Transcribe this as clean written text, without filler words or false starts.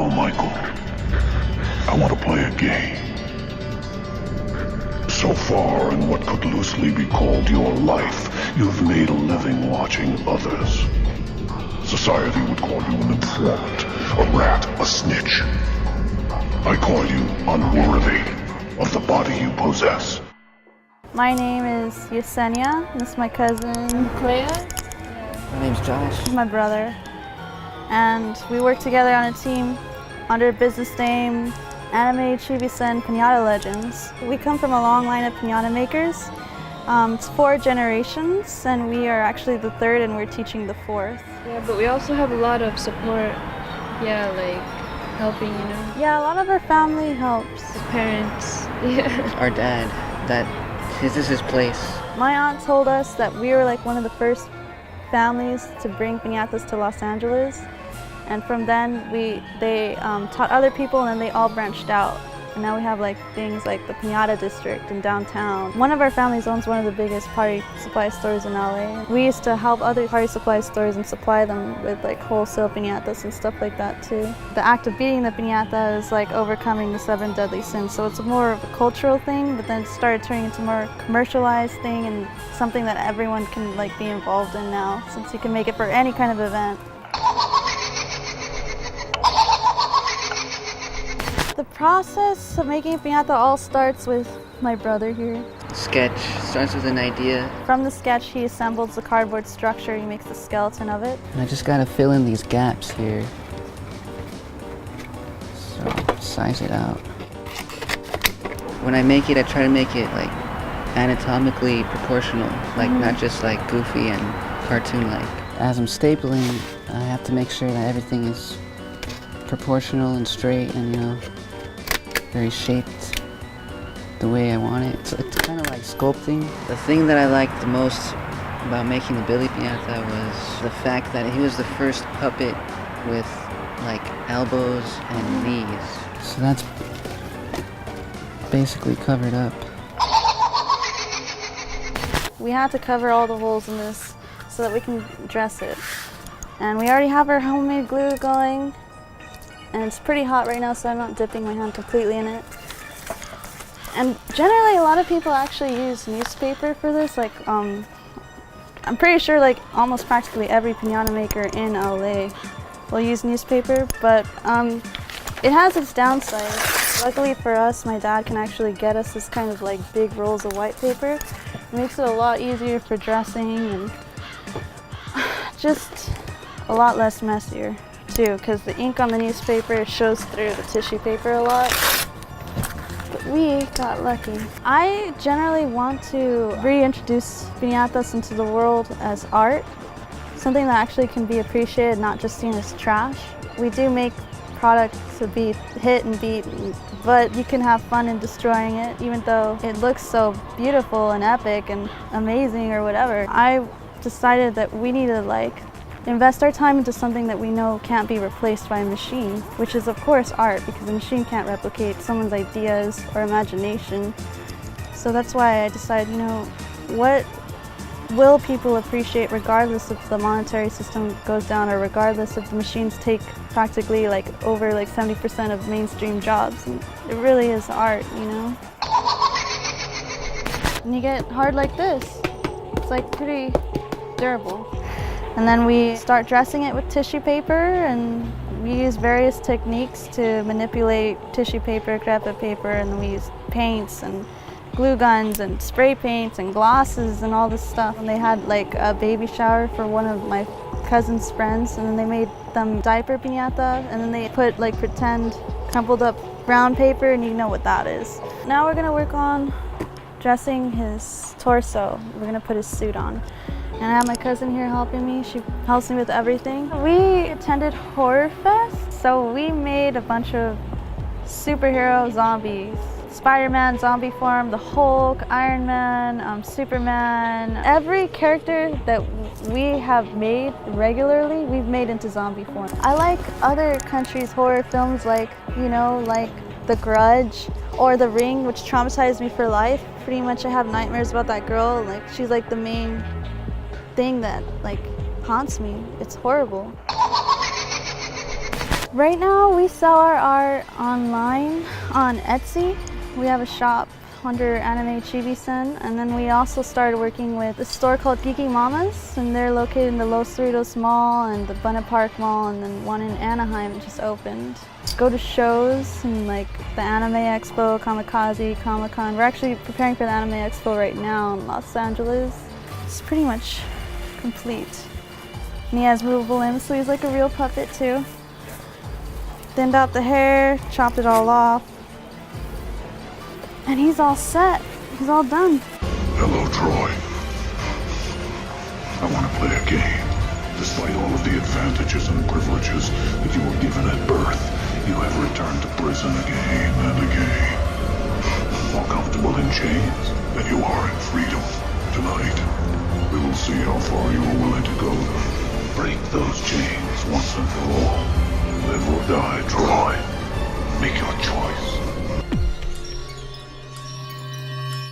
Well, Michael, I want to play a game. So far, in what could loosely be called your life, you've made a living watching others. Society would call you an informant, a rat, a snitch. I call you unworthy of the body you possess. My name is Yesenia. This is my cousin. Clea? My name's Josh. This is my brother. And we work together on a team under a business name, Anime Chibi Sen Pinata Legends. We come from a long line of pinata makers. It's 4 generations, and we are actually the 3rd, and we're teaching the 4th. Yeah, but we also have a lot of support. Yeah, like helping, you know. Yeah, a lot of our family helps. The parents. Yeah. Our dad, this is his place. My aunt told us that we were like one of the first families to bring piñatas to Los Angeles. And from then, they taught other people, and then they all branched out. And now we have like things like the Piñata District in downtown. One of our families owns one of the biggest party supply stores in LA. We used to help other party supply stores and supply them with like wholesale piñatas and stuff like that too. The act of beating the piñata is like overcoming the 7 deadly sins. So it's more of a cultural thing, but then it started turning into more commercialized thing and something that everyone can like be involved in now, since you can make it for any kind of event. The process of making a piñata all starts with my brother here. Sketch starts with an idea. From the sketch, he assembles the cardboard structure, he makes the skeleton of it. And I just gotta fill in these gaps here. So, size it out. When I make it, I try to make it like anatomically proportional, like not just like goofy and cartoon-like. As I'm stapling, I have to make sure that everything is proportional and straight and, you know, very shaped the way I want it. It's kind of like sculpting. The thing that I liked the most about making the Billy Piñata was the fact that he was the first puppet with like elbows and knees. So that's basically covered up. We had to cover all the holes in this so that we can dress it. And we already have our homemade glue going. And it's pretty hot right now, so I'm not dipping my hand completely in it. And generally, a lot of people actually use newspaper for this. Like, I'm pretty sure like almost practically every piñata maker in LA will use newspaper, but it has its downsides. Luckily for us, my dad can actually get us this kind of like big rolls of white paper. It makes it a lot easier for dressing and just a lot less messier too, because the ink on the newspaper shows through the tissue paper a lot. But we got lucky. I generally want to reintroduce piñatas into the world as art, something that actually can be appreciated, not just seen as trash. We do make products to be hit and beat, but you can have fun in destroying it, even though it looks so beautiful and epic and amazing or whatever. I decided that we need to like invest our time into something that we know can't be replaced by a machine, which is of course art, because a machine can't replicate someone's ideas or imagination. So that's why I decided, you know, what will people appreciate regardless if the monetary system goes down or regardless if the machines take practically like over like 70% of mainstream jobs. And it really is art, you know? And you get hard like this. It's like pretty durable. And then we start dressing it with tissue paper, and we use various techniques to manipulate tissue paper, crepe paper, and then we use paints and glue guns and spray paints and glosses and all this stuff. And they had like a baby shower for one of my cousin's friends, and then they made them diaper piñata, and then they put like pretend crumpled up brown paper, and you know what that is. Now we're gonna work on dressing his torso. We're gonna put his suit on. And I have my cousin here helping me. She helps me with everything. We attended Horror Fest, so we made a bunch of superhero zombies. Spider-Man zombie form, the Hulk, Iron Man, Superman. Every character that we have made regularly, we've made into zombie form. I like other countries' horror films like, you know, like The Grudge or The Ring, which traumatized me for life. Pretty much I have nightmares about that girl. Like, she's like the main thing that like haunts me. It's horrible. Right now we sell our art online on Etsy. We have a shop under Anime Chibi Sen, and then we also started working with a store called Geeky Mamas, and they're located in the Los Cerritos Mall and the Buena Park Mall, and then one in Anaheim just opened. Go to shows and like the Anime Expo, Kamikaze, Comic-Con. We're actually preparing for the Anime Expo right now in Los Angeles. It's pretty much complete. And he has movable limbs, so he's like a real puppet too. Thinned out the hair, chopped it all off. And he's all set. He's all done. Hello, Troy. I want to play a game. Despite all of the advantages and privileges that you were given at birth, you have returned to prison again and again. More comfortable in chains than you are in freedom. Tonight, we will see how far you are willing to go. Break those chains once and for all. Live or die, Troy.